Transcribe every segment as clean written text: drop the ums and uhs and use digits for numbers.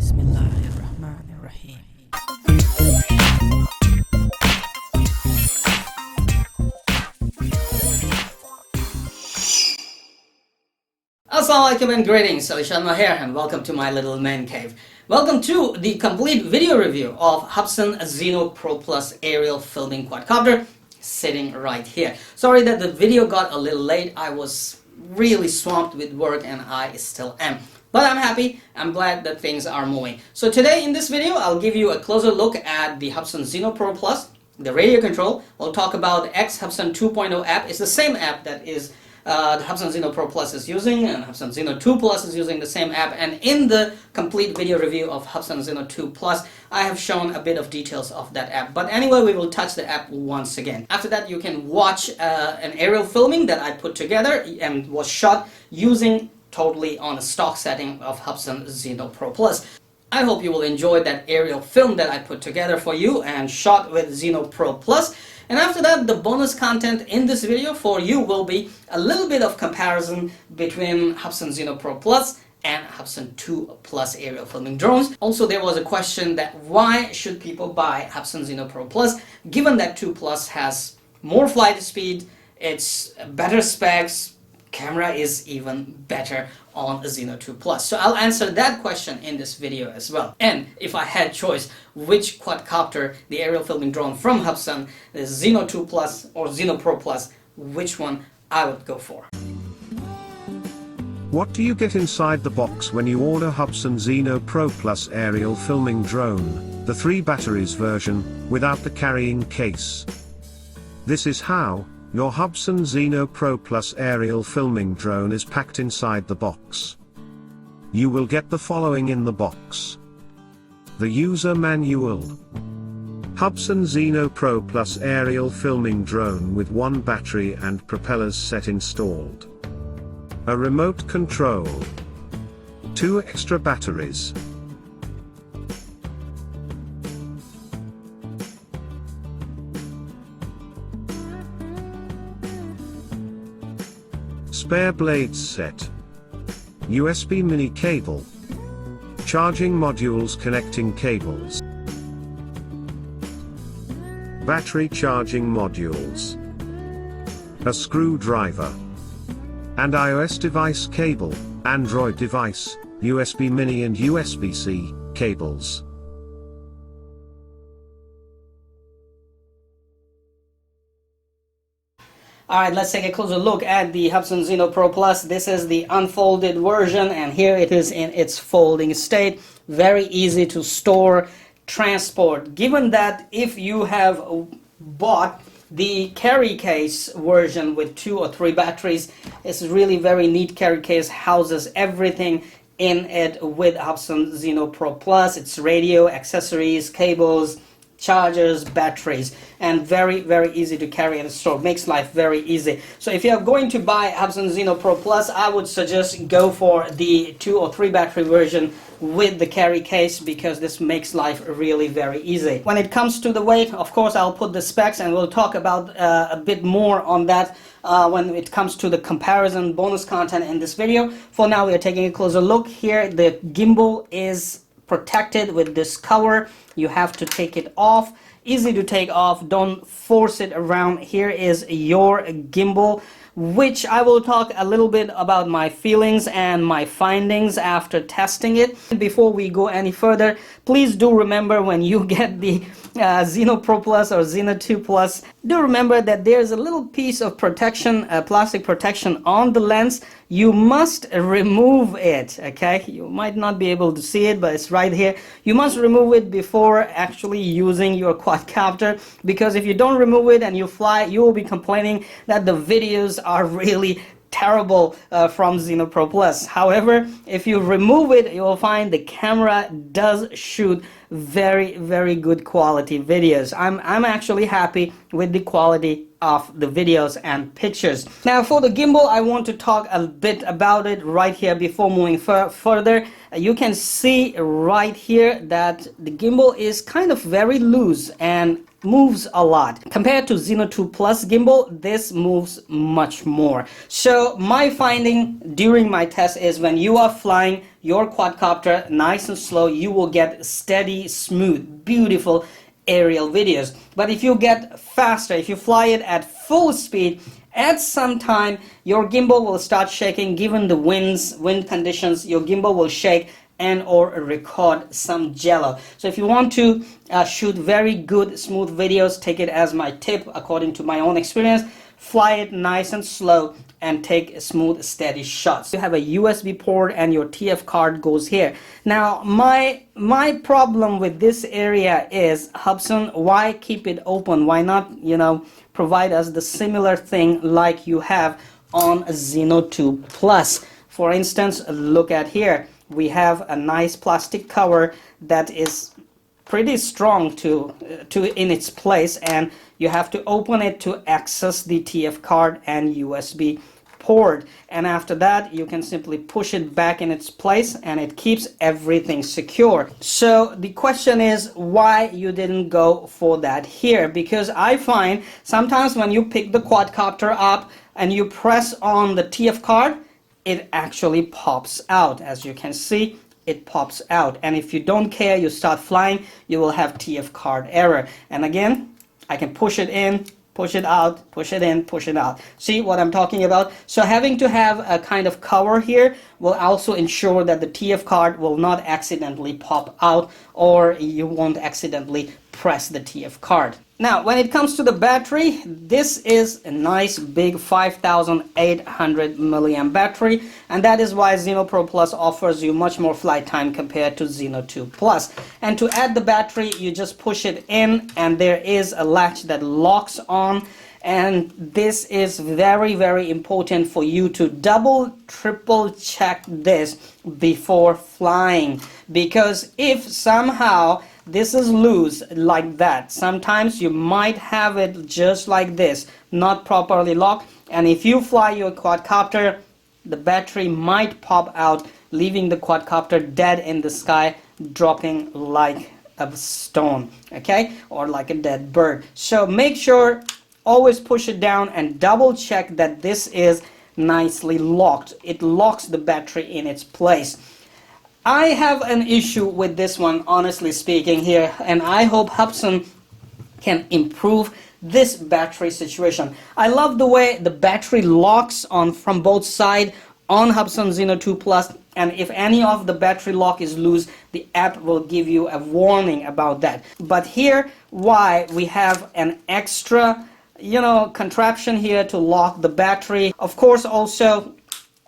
Bismillahirrahmanirrahim. Assalamualaikum and greetings, AliShanMao here and welcome to my little man cave. Welcome to the complete video review of Hubsan Zino Pro Plus aerial filming quadcopter sitting right here. Sorry that the video got a little late. I was really swamped with work and I still am. But I'm happy, I'm glad that things are moving. So today in this video, I'll give you a closer look at the Hubsan Zino Pro Plus, the radio control. We'll talk about the X Hubsan 2.0 app. It's the same app that is the Hubsan Zino Pro Plus is using, and Hubsan Zino 2 Plus is using the same app. And in the complete video review of Hubsan Zino 2 Plus, I have shown a bit of details of that app. But anyway, we will touch the app once again. After that, you can watch an aerial filming that I put together and was shot using totally on a stock setting of Hubsan Zino Pro Plus. I hope you will enjoy that aerial film that I put together for you and shot with Zino Pro Plus. And after that, the bonus content in this video for you will be a little bit of comparison between Hubsan Zino Pro Plus and Hubsan 2 Plus aerial filming drones. Also, there was a question that why should people buy Hubsan Zino Pro Plus given that 2 Plus has more flight speed, it's better specs, camera is even better on Zino 2 Plus. So I'll answer that question in this video as well. And if I had choice which quadcopter, the aerial filming drone from Hubsan, the Zino 2 Plus or Zino Pro Plus, which one I would go for. What do you get inside the box when you order Hubsan Zino Pro Plus aerial filming drone, the 3 batteries version, without the carrying case? This is how your Hubsan Zino Pro Plus aerial filming drone is packed inside the box. You will get the following in the box: the user manual, Hubsan Zino Pro Plus aerial filming drone with 1 battery and propellers set installed, a remote control, 2 extra batteries, spare blades set, USB mini cable, charging modules connecting cables, battery charging modules, a screwdriver, and iOS device cable, Android device, USB mini and USB-C cables. Alright, let's take a closer look at the Hubsan Zino Pro Plus. This is the unfolded version and here it is in its folding state. Very easy to store, transport. Given that if you have bought the carry case version with 2 or 3 batteries, it's really very neat carry case, houses everything in it with Hubsan Zino Pro Plus. It's radio, accessories, cables, chargers, batteries, and very easy to carry and store. Makes life very easy. So if you are going to buy Hubsan Zino Pro Plus, I would suggest go for the 2 or 3 battery version with the carry case because this makes life really very easy. When it comes to the weight, of course I'll put the specs and we'll talk about a bit more on that when it comes to the comparison bonus content in this video. For now, we are taking a closer look here. The gimbal is protected with this cover. You have to take it off. Easy to take off, don't force it around. Here is your gimbal, which I will talk a little bit about my feelings and my findings after testing it. Before we go any further, please do remember when you get the Zino Pro Plus or Zino 2 Plus, do remember that there's a little piece of protection, plastic protection on the lens. You must remove it, okay? You might not be able to see it, but it's right here. You must remove it before actually using your quadcopter, because if you don't remove it and you fly, you will be complaining that the videos are really terrible from Zino Pro Plus. However, if you remove it, you will find the camera does shoot very good quality videos. I'm actually happy with the quality of the videos and pictures. Now for the gimbal, I want to talk a bit about it right here before moving further. You can see right here that the gimbal is kind of very loose and moves a lot. Compared to Zino 2 Plus gimbal, this moves much more. So my finding during my test is when you are flying your quadcopter nice and slow, you will get steady, smooth, beautiful aerial videos. But if you get faster, if you fly it at full speed, at some time your gimbal will start shaking. Given the wind conditions, your gimbal will shake and or record some jello. So if you want to shoot very good smooth videos, take it as my tip according to my own experience. Fly it nice and slow and take smooth steady shots. You have a USB port and your TF card goes here. Now my problem with this area is, Hubsan, why keep it open? Why not, you know, provide us the similar thing like you have on Zino 2 Plus? For instance, look at here. We have a nice plastic cover that is pretty strong to in its place, and you have to open it to access the TF card and USB port, and after that you can simply push it back in its place and it keeps everything secure. So the question is why you didn't go for that here, because I find sometimes when you pick the quadcopter up and you press on the TF card, it actually pops out. As you can see, it pops out, and if you don't care, you start flying, you will have TF card error. And again, I can push it in, push it out, push it in, push it out. See what I'm talking about? So having to have a kind of cover here will also ensure that the TF card will not accidentally pop out, or you won't accidentally press the TF card. Now when it comes to the battery, this is a nice big 5800 milliamp battery, and that is why Zino Pro Plus offers you much more flight time compared to Zino 2 Plus. And to add the battery, you just push it in and there is a latch that locks on, and this is very, very important for you to double, triple check this before flying, because if somehow this is loose like that, sometimes you might have it just like this, not properly locked, and if you fly your quadcopter, the battery might pop out, leaving the quadcopter dead in the sky, dropping like a stone, okay, or like a dead bird. So make sure, always push it down and double check that this is nicely locked. It locks the battery in its place. I have an issue with this one, honestly speaking here, and I hope Hubsan can improve this battery situation. I love the way the battery locks on from both sides on Hubsan Zino 2 Plus, and if any of the battery lock is loose, the app will give you a warning about that. But here, why we have an extra, you know, contraption here to lock the battery. Of course, also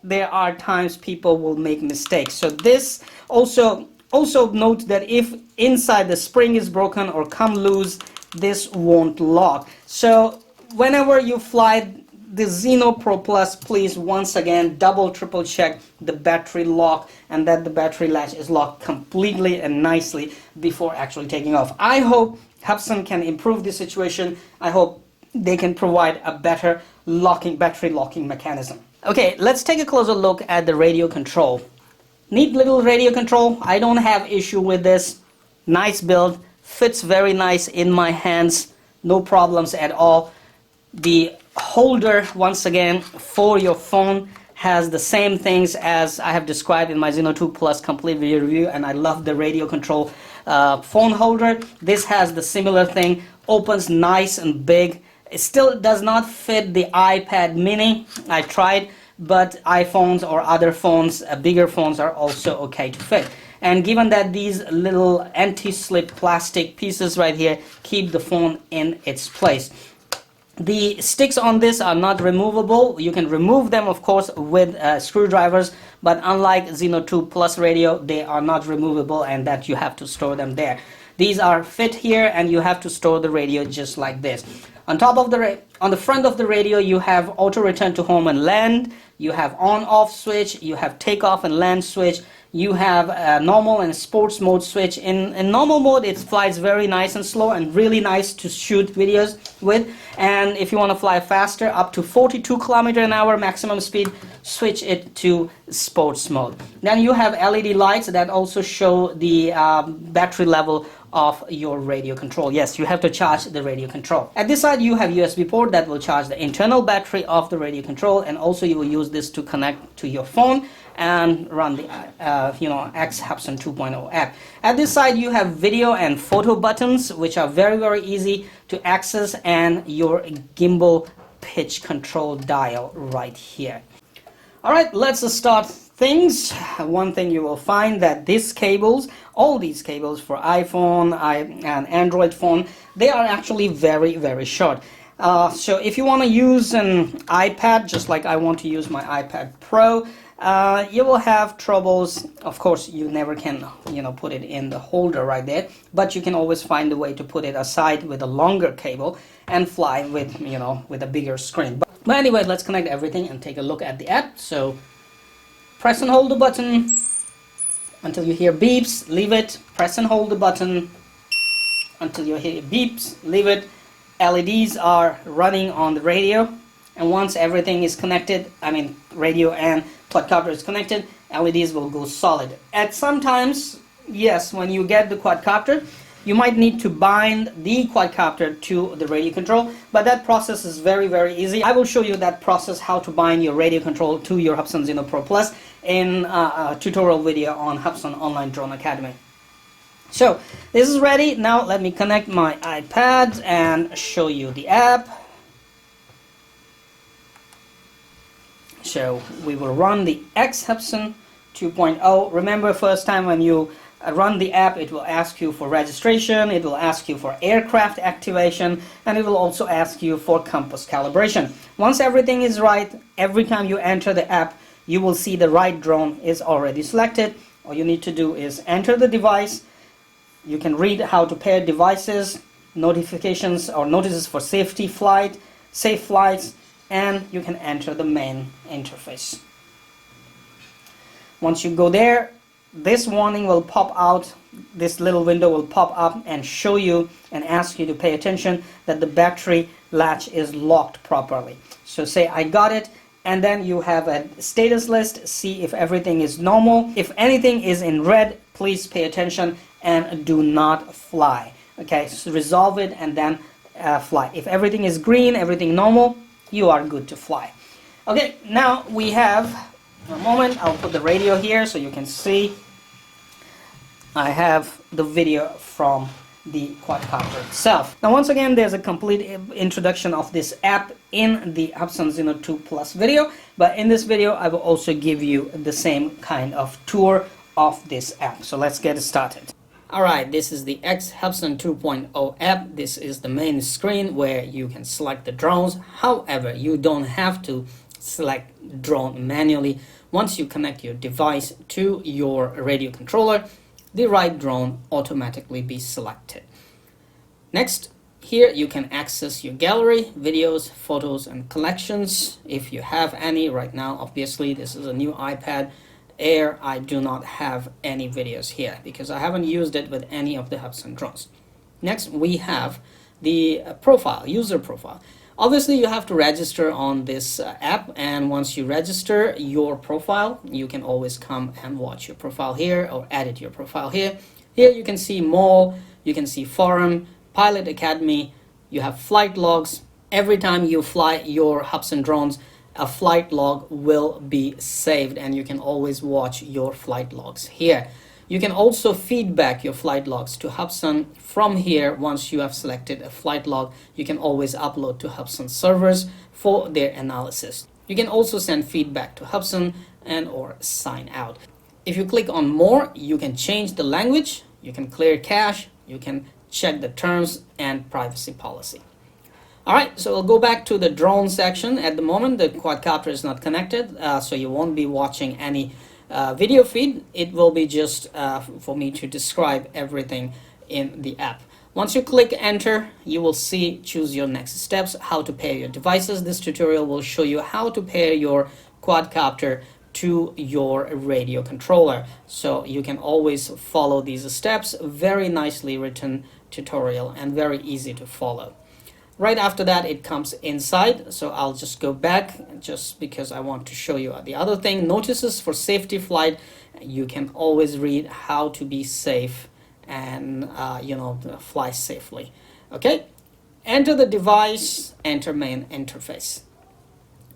there are times people will make mistakes. So this also note that if inside the spring is broken or come loose, this won't lock. So whenever you fly the Zino Pro Plus, please once again double, triple check the battery lock and that the battery latch is locked completely and nicely before actually taking off. I hope Hubsan can improve this situation. I hope they can provide a better battery locking mechanism. Okay, let's take a closer look at the radio control. Neat little radio control. I don't have issue with this. Nice build, fits very nice in my hands, no problems at all. The holder, once again, for your phone has the same things as I have described in my Zino 2 Plus complete video review, and I love the radio control phone holder. This has the similar thing, opens nice and big. It still does not fit the iPad mini. I tried, but iPhones or other phones, bigger phones, are also okay to fit. And given that these little anti-slip plastic pieces right here keep the phone in its place. The sticks on this are not removable. You can remove them, of course, with screwdrivers, but unlike Zino 2 Plus radio, they are not removable, and that you have to store them there. These are fit here, and you have to store the radio just like this. On top of on the front of the radio, you have auto return to home and land. You have on-off switch. You have takeoff and land switch. you have a normal and sports mode switch. In normal mode, it flies very nice and slow and really nice to shoot videos with. And if you want to fly faster, up to 42 km/h maximum speed, switch it to sports mode. Then you have LED lights that also show the battery level of your radio control. Yes, you have to charge the radio control. At this side, you have USB port that will charge the internal battery of the radio control, and also you will use this to connect to your phone and run the X Hubsan 2.0 app. At this side, you have video and photo buttons, which are very easy to access, and your gimbal pitch control dial right here. All right, let's start things. One thing you will find that these cables, all these cables for iPhone and Android phone, they are actually very short. So if you want to use an iPad, just like I want to use my iPad Pro, you will have troubles. Of course, you never can put it in the holder right there, but you can always find a way to put it aside with a longer cable and fly with with a bigger screen. But anyway, let's connect everything and take a look at the app. So press and hold the button until you hear beeps, leave it. Press and hold the button until you hear beeps, leave it. LEDs are running on the radio, and once everything is connected, radio and quadcopter is connected, LEDs will go solid. At sometimes, yes, when you get the quadcopter, you might need to bind the quadcopter to the radio control, but that process is very easy. I will show you that process, how to bind your radio control to your Hubsan Zino Pro Plus, in a tutorial video on Hubsan Online Drone Academy. So this is ready. Now let me connect my iPad and show you the app. So we will run the X Hubsan 2.0. Remember, first time when you run the app, it will ask you for registration, it will ask you for aircraft activation, and it will also ask you for compass calibration. Once everything is right, every time you enter the app, you will see the right drone is already selected. All you need to do is enter the device. You can read how to pair devices, notifications or notices for safe flights, and you can enter the main interface. Once you go there, this warning will pop out, this little window will pop up and show you and ask you to pay attention that the battery latch is locked properly. So say I got it, and then you have a status list, see if everything is normal. If anything is in red, please pay attention and do not fly. Okay, so resolve it and then fly. If everything is green, everything normal, you are good to fly. Okay, now we have a moment. I'll put the radio here so you can see. I have the video from the quadcopter itself. Now once again, there's a complete introduction of this app in the Hubsan Zino 2 Plus video, but in this video I will also give you the same kind of tour of this app. So let's get started. Alright, this is the X Hubsan 2.0 app. This is the main screen where you can select the drones. However, you don't have to select drone manually. Once you connect your device to your radio controller, the right drone automatically be selected. Next, here you can access your gallery, videos, photos, and collections if you have any. Right now, obviously, this is a new iPad Air. I do not have any videos here because I haven't used it with any of the Hubsan drones. Next, we have the profile, user profile. Obviously, you have to register on this app, and once you register your profile, you can always come and watch your profile here or edit your profile here. Here you can see mall, you can see forum, pilot academy, you have flight logs. Every time you fly your Hubsan drones, a flight log will be saved, and you can always watch your flight logs here. You can also feedback your flight logs to Hubsan from here. Once you have selected a flight log, you can always upload to Hubsan servers for their analysis. You can also send feedback to Hubsan and or sign out. If you click on more, you can change the language, you can clear cache, you can check the terms and privacy policy. Alright, so we'll go back to the drone section. At the moment, the quadcopter is not connected, so you won't be watching any video feed. It will be just for me to describe everything in the app. Once you click enter, you will see choose your next steps, how to pair your devices. This tutorial will show you how to pair your quadcopter to your radio controller. So you can always follow these steps. Very nicely written tutorial and very easy to follow. Right after that, it comes inside. So I'll just go back just because I want to show you the other thing. Notices for safety flight. You can always read how to be safe and fly safely. Okay, enter the device, enter main interface.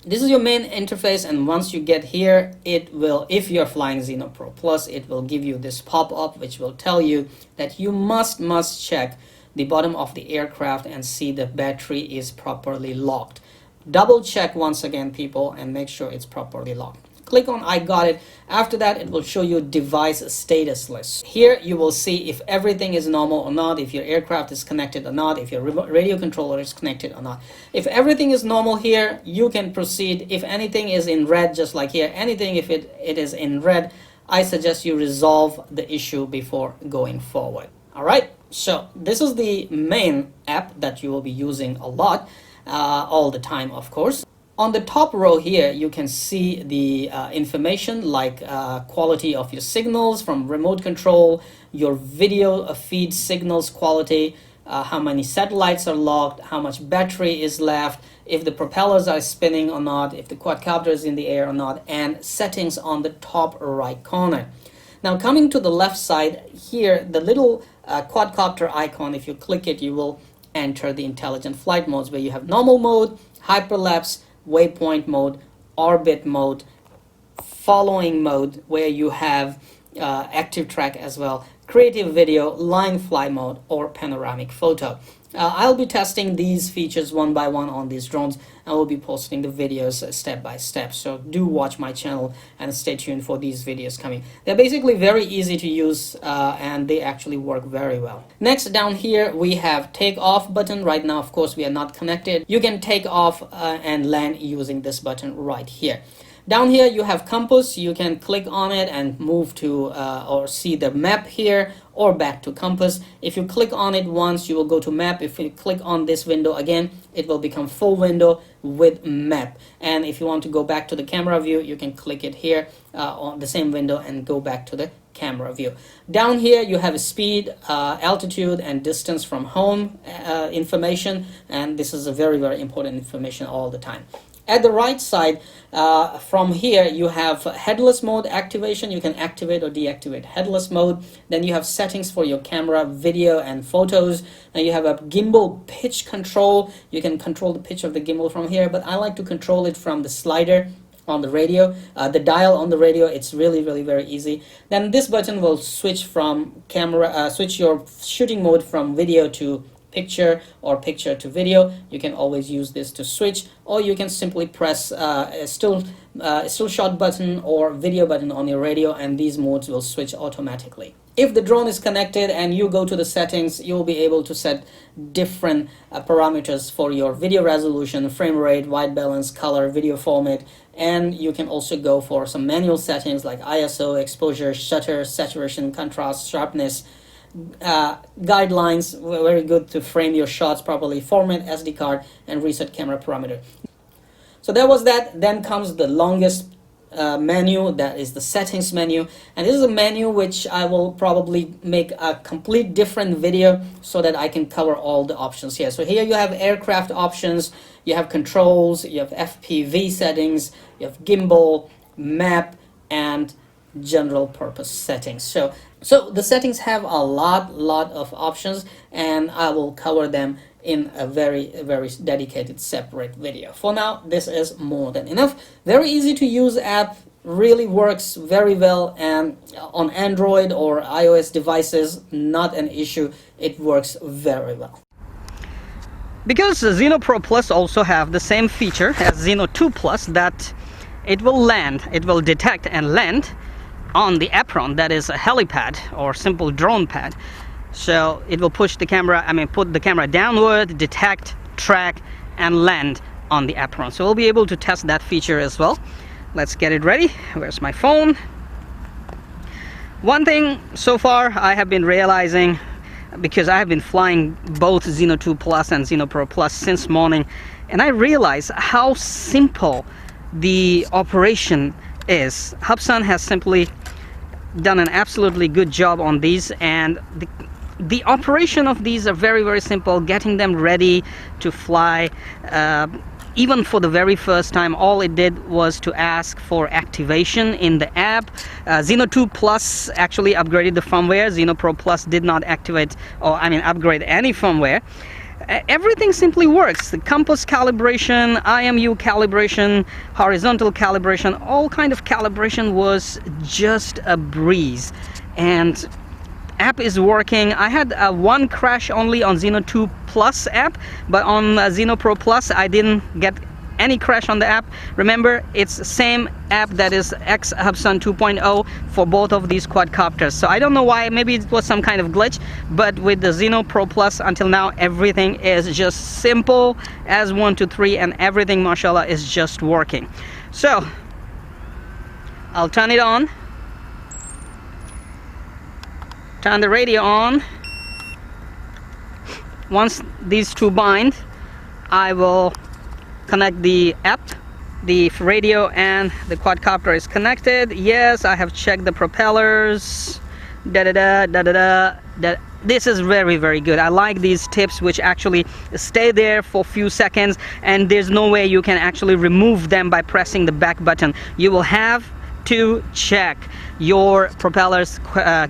This is your main interface, and once you get here, it will, if you're flying Zino Pro Plus, it will give you this pop-up which will tell you that you must check the bottom of the aircraft and see the battery is properly locked. Double check once again, people, and make sure it's properly locked. Click on I got it. After that, it will show you device status list. Here you will see if everything is normal or not, if your aircraft is connected or not, if your radio controller is connected or not. If everything is normal here, you can proceed. If anything is in red, just like here, anything if it is in red, I suggest you resolve the issue before going forward. All right, so this is the main app that you will be using a lot, all the time, of course. On the top row here, you can see the information like quality of your signals from remote control, your video feed signals quality, how many satellites are locked, how much battery is left, if the propellers are spinning or not, if the quadcopter is in the air or not, and settings on the top right corner. Now coming to the left side here, the little quadcopter icon, if you click it, you will enter the intelligent flight modes where you have normal mode, hyperlapse, waypoint mode, orbit mode, following mode where you have active track as well, creative video, line fly mode, or panoramic photo. I'll be testing these features one by one on these drones, and we'll be posting the videos step by step. So do watch my channel and stay tuned for these videos coming. They're basically very easy to use and they actually work very well. Next, down here we have take off button. Right now, of course, we are not connected. You can take off and land using this button right here. Down here you have compass. You can click on it and move to or see the map here, or back to compass. If you click on it once, you will go to map. If you click on this window again, it will become full window with map. And if you want to go back to the camera view, you can click it here on the same window and go back to the camera view. Down here you have speed, altitude, and distance from home information, and this is a very important information all the time. At the right side, from here, you have headless mode activation. You can activate or deactivate headless mode. Then you have settings for your camera, video, and photos. Now you have a gimbal pitch control. You can control the pitch of the gimbal from here, but I like to control it from the slider on the radio, the dial on the radio. It's really very easy. Then this button will switch from camera, switch your shooting mode from video to picture or picture to video. You can always use this to switch, or you can simply press a still shot button or video button on your radio, and these modes will switch automatically. If the drone is connected and you go to the settings, you'll be able to set different parameters for your video resolution, frame rate, white balance, color, video format, and you can also go for some manual settings like ISO, exposure, shutter, saturation, contrast, sharpness, guidelines. Very good to frame your shots properly, format SD card, and reset camera parameter. So that was that. Then comes the longest menu, that is the settings menu, and this is a menu which I will probably make a complete different video so that I can cover all the options here. So here you have aircraft options, you have controls, you have FPV settings, you have gimbal, map, and general purpose settings. So the settings have a lot of options, and I will cover them in a very dedicated separate video. For now, this is more than enough. Very easy to use app, really works very well, and on Android or iOS devices, not an issue. It works very well. Because Zino Pro Plus also have the same feature as Zino 2 Plus, that it will detect and land on the apron, that is a helipad or simple drone pad. So it will push the camera, put the camera downward, detect, track, and land on the apron. So we'll be able to test that feature as well. Let's get it ready. Where's my phone? One thing so far I have been realizing, because I have been flying both Zino 2 Plus and Zino Pro Plus since morning, and I realize how simple the operation is Hubsan has simply done an absolutely good job on these, and the operation of these are very, very simple. Getting them ready to fly, even for the very first time, all it did was to ask for activation in the app. Zino 2 Plus actually upgraded the firmware. Zino Pro Plus did not activate, or I mean upgrade any firmware. Everything simply works. The compass calibration, IMU calibration, horizontal calibration, all kind of calibration was just a breeze. And app is working. I had one crash only on Zino 2 Plus app, but on Zino Pro Plus I didn't get any crash on the app. Remember, it's the same app that is X Hubsan 2.0 for both of these quadcopters. So I don't know why, maybe it was some kind of glitch, but with the Zino Pro Plus until now everything is just simple as 1, 2, 3, and everything, mashallah, is just working. So I'll turn it on. Turn the radio on. Once these two bind, I will connect the app. The radio and the quadcopter is connected. Yes, I have checked the propellers. This is very, very good. I like these tips which actually stay there for a few seconds, and there's no way you can actually remove them by pressing the back button. You will have to check your propellers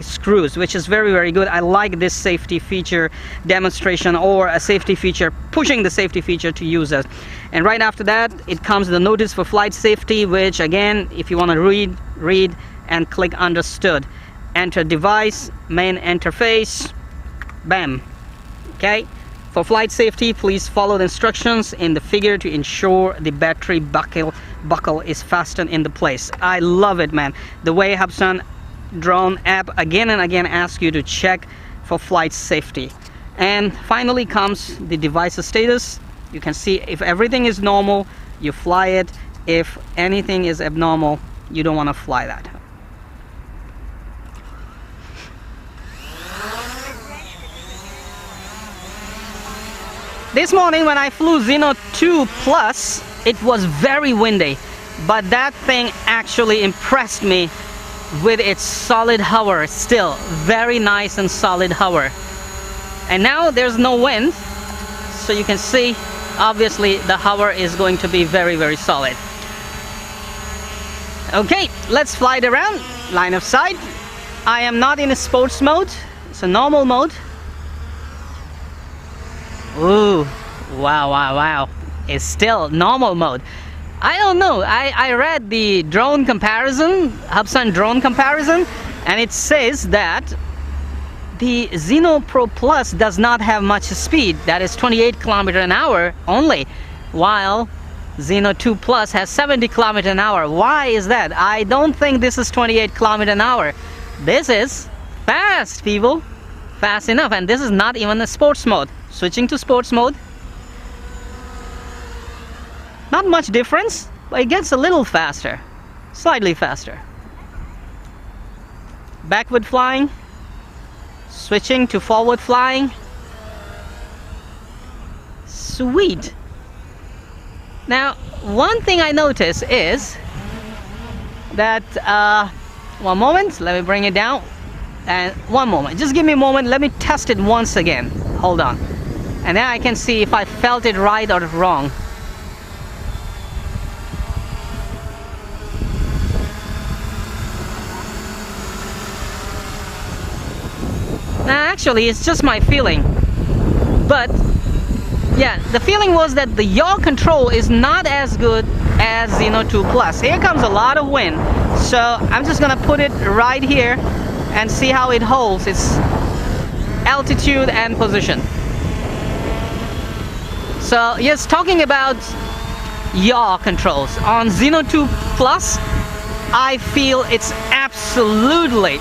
screws, which is very, very good. I like this safety feature demonstration, or a safety feature, pushing the safety feature to users. And right after that it comes the notice for flight safety, which again, if you want to read and click understood. Enter device, main interface, bam. Okay, for flight safety, please follow the instructions in the figure to ensure the battery buckle is fastened in the place. I love it, man. The way Hubsan drone app again and again asks you to check for flight safety. And finally comes the device status. You can see if everything is normal, you fly it. If anything is abnormal, you don't want to fly that. This morning when I flew Zino 2 Plus, it was very windy, but that thing actually impressed me with its solid hover. Still very nice and solid hover. And now there's no wind, so you can see obviously the hover is going to be very, very solid. Okay, let's fly it around. Line of sight. I am not in a sports mode, it's a normal mode. Ooh, wow. It's still normal mode. I don't know, I read the drone comparison, Hubsan drone comparison, and it says that the Zino Pro Plus does not have much speed. That is 28 km/h only, while Zino 2 Plus has 70 km/h. Why is that? I don't think this is 28 km/h. This is fast, people. Fast enough, and this is not even a sports mode. Switching to sports mode. Not much difference, but it gets a little faster. Slightly faster. Backward flying. Switching to forward flying. Sweet. Now, one thing I notice is that, one moment, let me bring it down. And one moment, just give me a moment, let me test it once again. Hold on. And then I can see if I felt it right or wrong. Now actually it's just my feeling, but yeah, the feeling was that the yaw control is not as good as Zino 2 Plus. Here comes a lot of wind, so I'm just gonna put it right here and see how it holds its altitude and position. So yes, talking about yaw controls on Zino 2 Plus, I feel it's absolutely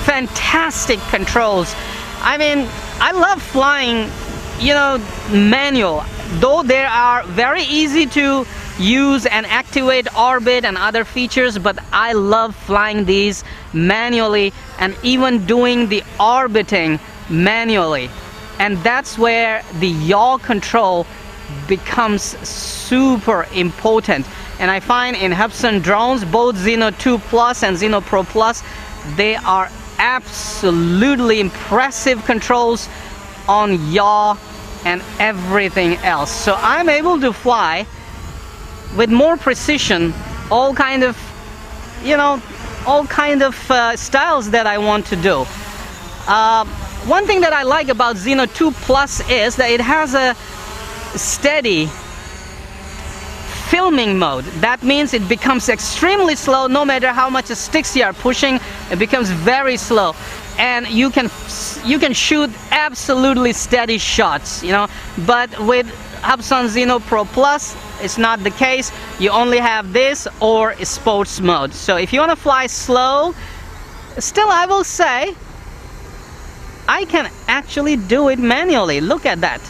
fantastic controls. I mean, I love flying, you know, manual, though there are very easy to use and activate orbit and other features, but I love flying these manually and even doing the orbiting manually. And that's where the yaw control becomes super important. And I find in Hubsan drones, both Zino 2 Plus and Zino Pro Plus, they are absolutely impressive controls on yaw and everything else. So I'm able to fly with more precision all kind of, you know, all kind of styles that I want to do. One thing that I like about Zino 2 Plus is that it has a steady filming mode. That means it becomes extremely slow. No matter how much sticks you are pushing, it becomes very slow, and you can shoot absolutely steady shots, you know. But with Hubsan Zino Pro Plus, it's not the case. You only have this or sports mode. So if you want to fly slow, still I will say I can actually do it manually. Look at that.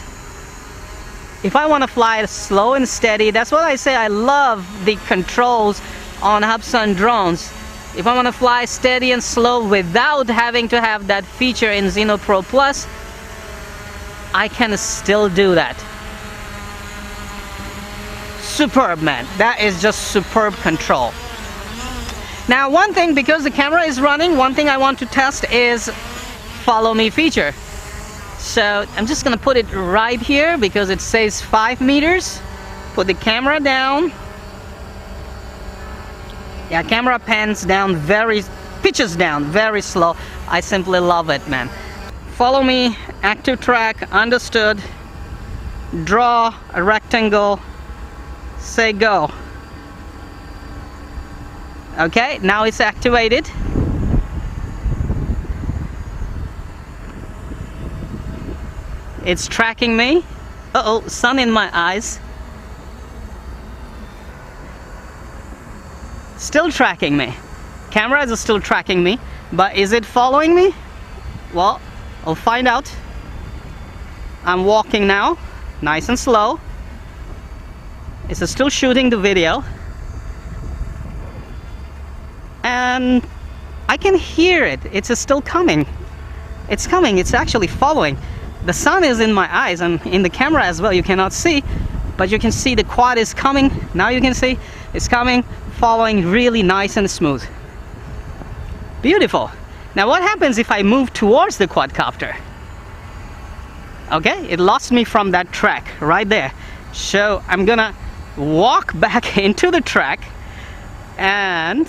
If I want to fly slow and steady, that's what I say. I love the controls on Hubsan drones. If I want to fly steady and slow without having to have that feature in Zino Pro Plus, I can still do that. Superb, man. That is just superb control. Now, one thing, because the camera is running, one thing I want to test is follow me feature. So I'm just gonna put it right here because it says 5 meters. Put the camera down. Yeah, camera pans down pitches down very slow. I simply love it, man. Follow me, active track, understood. Draw a rectangle, say go. Okay, now it's activated. It's tracking me. Uh-oh, sun in my eyes. Still tracking me. Camera is still tracking me, but is it following me? Well, I'll find out. I'm walking now, nice and slow. It's still shooting the video. And I can hear it. It's still coming. It's coming, it's actually following. The sun is in my eyes and in the camera as well. You cannot see, but you can see the quad is coming. Now you can see it's coming, following really nice and smooth. Beautiful. Now what happens if I move towards the quadcopter? Okay, it lost me from that track right there. So I'm gonna walk back into the track and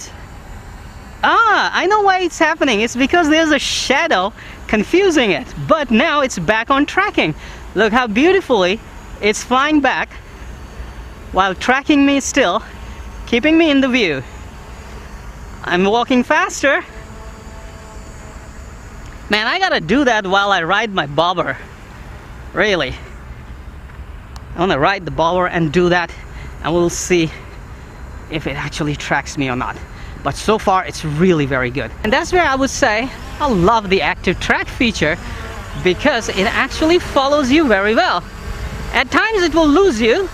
I know why it's happening. It's because there's a shadow confusing it, but now it's back on tracking. Look how beautifully it's flying back while tracking me still, keeping me in the view. I'm walking faster. Man, I gotta do that while I ride my bobber. Really. I wanna ride the bobber and do that, and we'll see if it actually tracks me or not. But so far it's really very good. And that's where I would say I love the active track feature, because it actually follows you very well. At times it will lose you,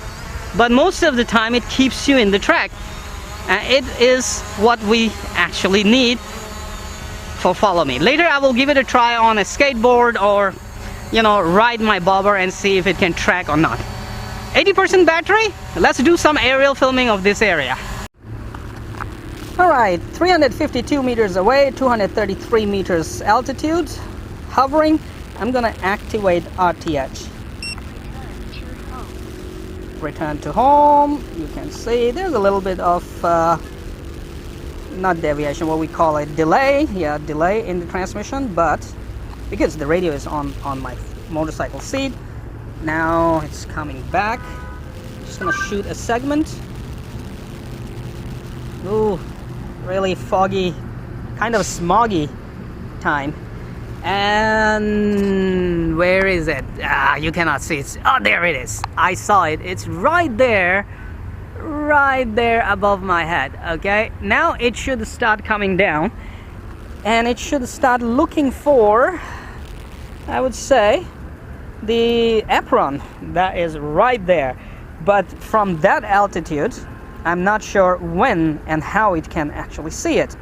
but most of the time it keeps you in the track. And it is what we actually need for follow me. Later I will give it a try on a skateboard or, you know, ride my bobber and see if it can track or not. 80% battery. Let's do some aerial filming of this area. Alright, 352 meters away, 233 meters altitude, hovering. I'm gonna activate RTH. Return to home. You can see there's a little bit of, not deviation, what we call a delay. Yeah, delay in the transmission, but because the radio is on my motorcycle seat, now it's coming back. Just gonna shoot a segment. Ooh. Really foggy, kind of smoggy time. And where is it? You cannot see it. Oh, there it is. I saw it. It's right there above my head. Okay, now it should start coming down, and it should start looking for, I would say, the apron that is right there. But from that altitude, I'm not sure when and how it can actually see it.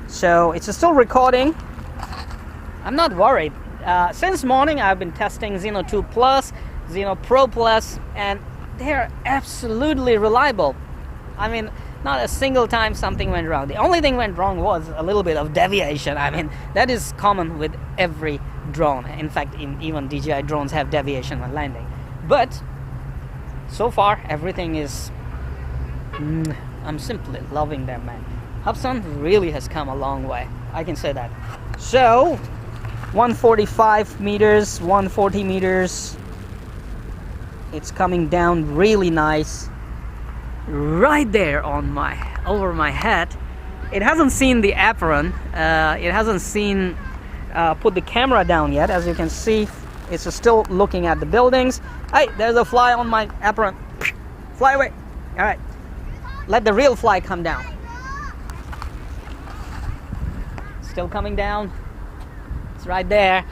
So it's still recording. I'm not worried. Since morning I've been testing Zino 2 Plus, Zino Pro Plus, and they're absolutely reliable. I mean, not a single time something went wrong. The only thing went wrong was a little bit of deviation. I mean, that is common with every drone. In fact, even DJI drones have deviation when landing. But so far, everything is... I'm simply loving them, man. Hubsan really has come a long way. I can say that. So, 145 meters, 140 meters. It's coming down really nice. Right there on over my head. It hasn't seen the apron. It hasn't seen put the camera down yet. As you can see, it's still looking at the buildings. Hey, there's a fly on my apron. Fly away. All right. Let the real fly come down. Still coming down. It's right there.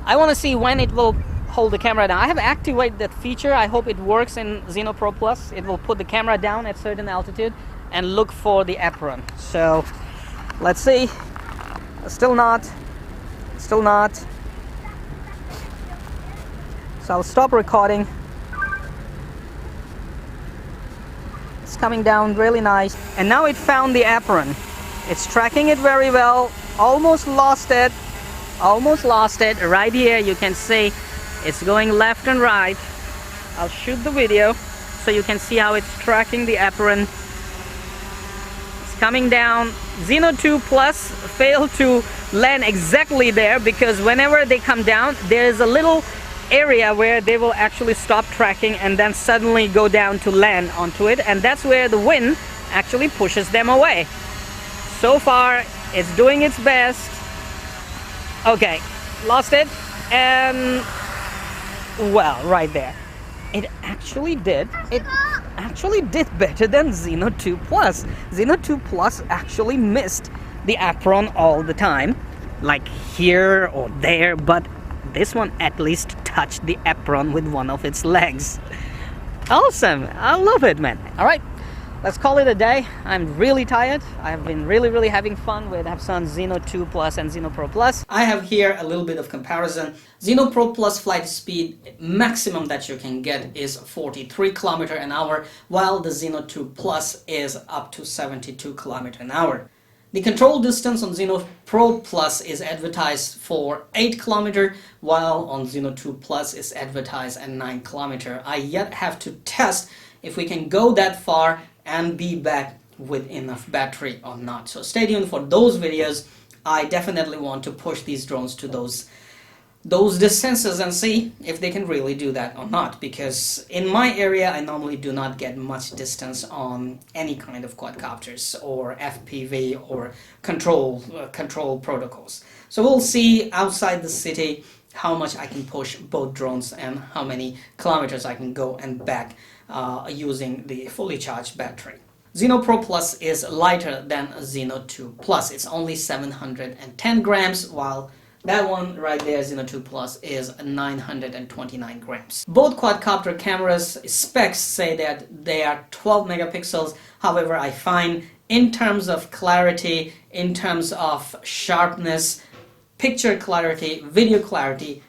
I want to see when it will hold the camera down. I have activated that feature. I hope it works in Zino Pro Plus. It will put the camera down at certain altitude and look for the apron. So let's see. Still not. Still not. So I'll stop recording. It's coming down really nice. And now it found the apron. It's tracking it very well. Almost lost it. Almost lost it. Right here you can see it's going left and right. I'll shoot the video so you can see how it's tracking the apron. It's coming down. Zino 2 Plus failed to land exactly there because whenever they come down, there is a little area where they will actually stop tracking and then suddenly go down to land onto it, and that's where the wind actually pushes them away. So far, it's doing its best. Okay, lost it, and well, right there. It actually did better than Zino 2 Plus. Zino 2 Plus actually missed the apron all the time, like here or there, but this one at least touched the apron with one of its legs. Awesome, I love it, man. All right, let's call it a day. I'm really tired. I've been really having fun with Hubsan Zino 2 Plus and Zino Pro Plus. I have here a little bit of comparison. Zino Pro Plus flight speed maximum that you can get is 43 km/h, while the Zino 2 Plus is up to 72 km/h. The control distance on Zino Pro Plus is advertised for 8 km, while on Zino 2 Plus is advertised at 9 km. I yet have to test if we can go that far and be back with enough battery or not. So stay tuned for those videos. I definitely want to push these drones to those distances and see if they can really do that or not, because in my area I normally do not get much distance on any kind of quadcopters or FPV or control protocols. So we'll see outside the city how much I can push both drones and how many kilometers I can go and back using the fully charged battery. Zino Pro Plus is lighter than Zino 2 Plus. It's only 710 grams, while that one right there, Zino 2 Plus, is 929 grams. Both quadcopter cameras specs say that they are 12 megapixels. However, I find in terms of clarity, in terms of sharpness, picture clarity, video clarity,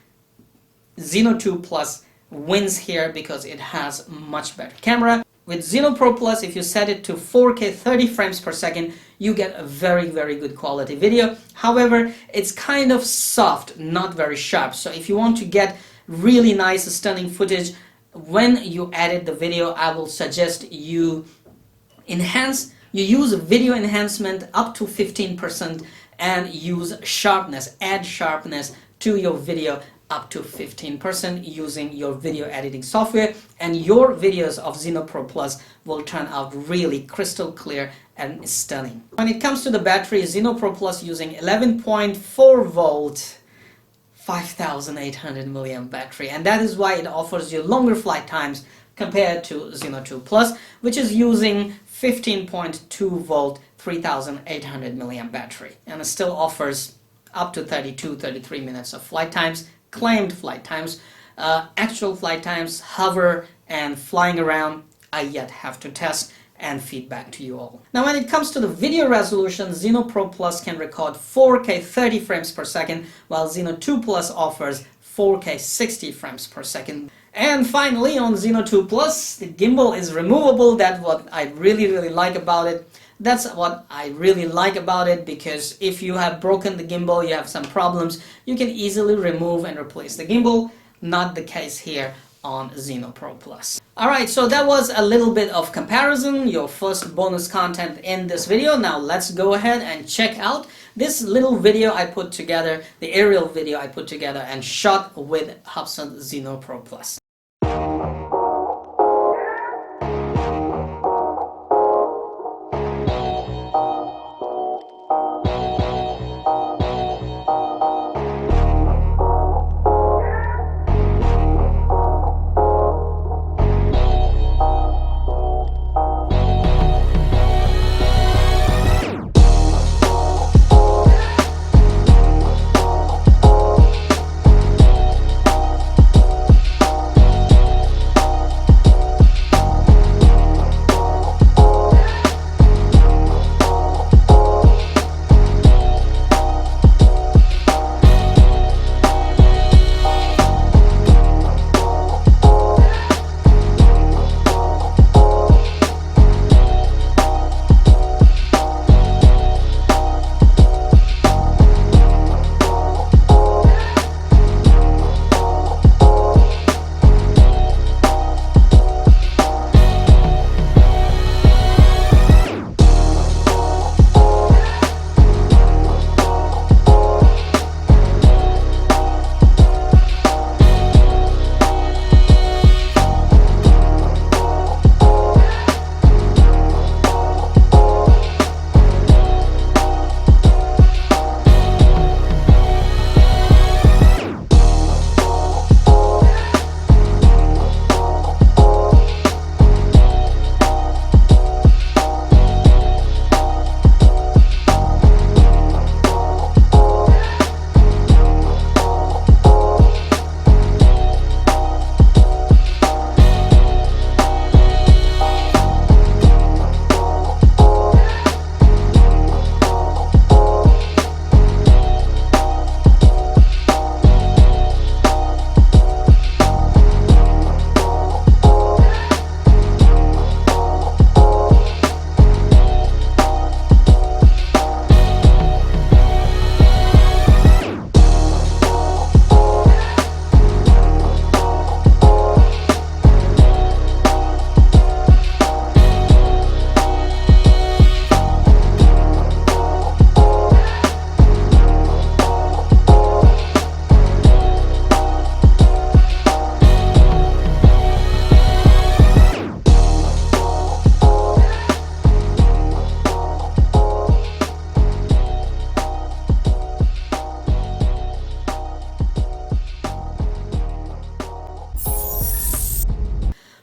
Zino 2 Plus wins here because it has much better camera. With Zino Pro Plus, if you set it to 4K 30 frames per second, you get a very good quality video. However, it's kind of soft, not very sharp. So if you want to get really nice, stunning footage, when you edit the video, I will suggest you use video enhancement up to 15% and use sharpness, add sharpness to your video up to 15% using your video editing software, and your videos of Zino Pro Plus will turn out really crystal clear and stunning. When it comes to the battery, Zino Pro Plus using 11.4 volt 5800 milliamp battery, and that is why it offers you longer flight times compared to Zino 2 Plus, which is using 15.2 volt 3800 milliamp battery, and it still offers up to 33 minutes of flight times. Claimed flight times, actual flight times, hover and flying around, I yet have to test and feedback to you all. Now when it comes to the video resolution, Zino Pro Plus can record 4K 30 frames per second, while Zino 2 Plus offers 4K 60 frames per second. And finally, on Zino 2 Plus, the gimbal is removable. That's what I really like about it. Because if you have broken the gimbal, you have some problems, you can easily remove and replace the gimbal. Not the case here on Zino Pro Plus. Alright, so that was a little bit of comparison, your first bonus content in this video. Now let's go ahead and check out this little video I put together, the aerial video I put together and shot with Hubsan Zino Pro Plus.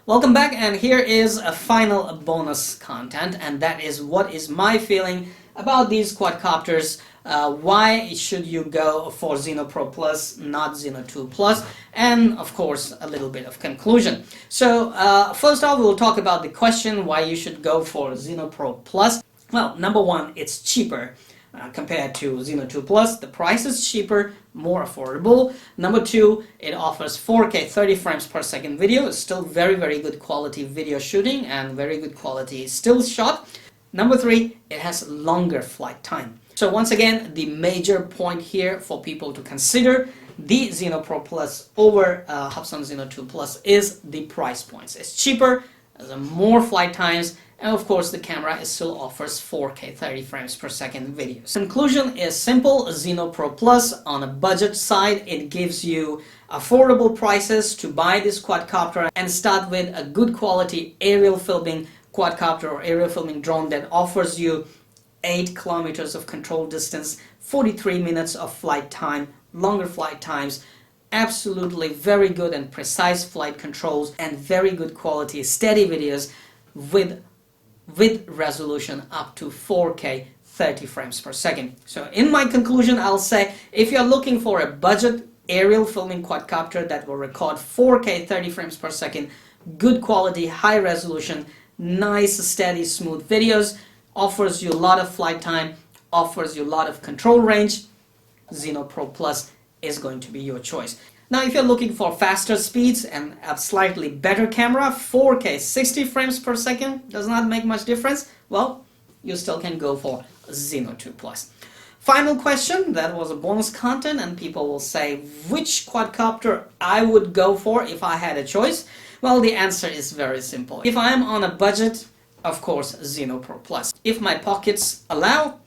Welcome back, and here is a final bonus content, and that is what is my feeling about these quadcopters. Why should you go for Zino Pro Plus, not Zino 2 Plus, and of course a little bit of conclusion. So first off, we'll talk about the question why you should go for Zino Pro Plus. Well, number one, it's cheaper. Compared to Zino 2 Plus, the price is cheaper, more affordable. Number two, it offers 4K 30 frames per second video. It's still very good quality video shooting and very good quality still shot. Number three, it has longer flight time. So once again, the major point here for people to consider the Zino Pro Plus over Hubsan Zino 2 Plus is the price points. It's cheaper, there's more flight times, and of course the camera still offers 4K 30 frames per second videos. Conclusion is simple. Zino Pro Plus, on a budget side, it gives you affordable prices to buy this quadcopter and start with a good quality aerial filming quadcopter or aerial filming drone that offers you 8 kilometers of control distance, 43 minutes of flight time, longer flight times, absolutely very good and precise flight controls, and very good quality steady videos with resolution up to 4K 30 frames per second. So in my conclusion, I'll say if you're looking for a budget aerial filming quadcopter that will record 4K 30 frames per second, good quality, high resolution, nice steady smooth videos, offers you a lot of flight time, offers you a lot of control range, Zino Pro Plus is going to be your choice. Now, if you're looking for faster speeds and a slightly better camera, 4K 60 frames per second does not make much difference, well, you still can go for Zino 2 Plus. Final question, that was a bonus content, and people will say which quadcopter I would go for if I had a choice. Well, the answer is very simple. If I'm on a budget, of course, Zino Pro Plus. If my pockets allow,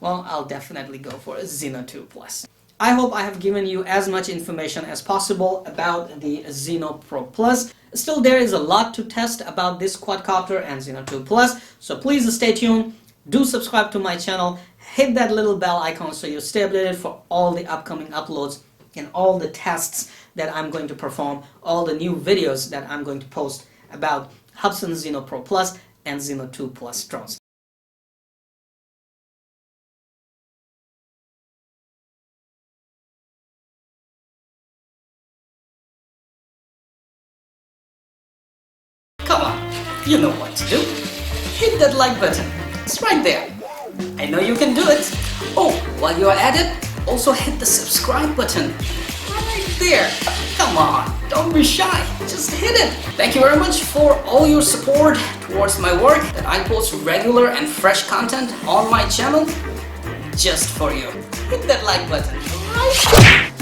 well, I'll definitely go for a Zino 2 Plus. I hope I have given you as much information as possible about the Zino Pro Plus. Still, there is a lot to test about this quadcopter and Zino 2 Plus, so please stay tuned. Do subscribe to my channel, hit that little bell icon so you stay updated for all the upcoming uploads and all the tests that I'm going to perform, all the new videos that I'm going to post about Hubsan Zino Pro Plus and Zino 2 Plus drones. Come on, you know what to do. Hit that like button. It's right there. I know you can do it. Oh, while you're at it, also hit the subscribe button. Right there. Come on, don't be shy. Just hit it. Thank you very much for all your support towards my work, that I post regular and fresh content on my channel just for you. Hit that like button. Right?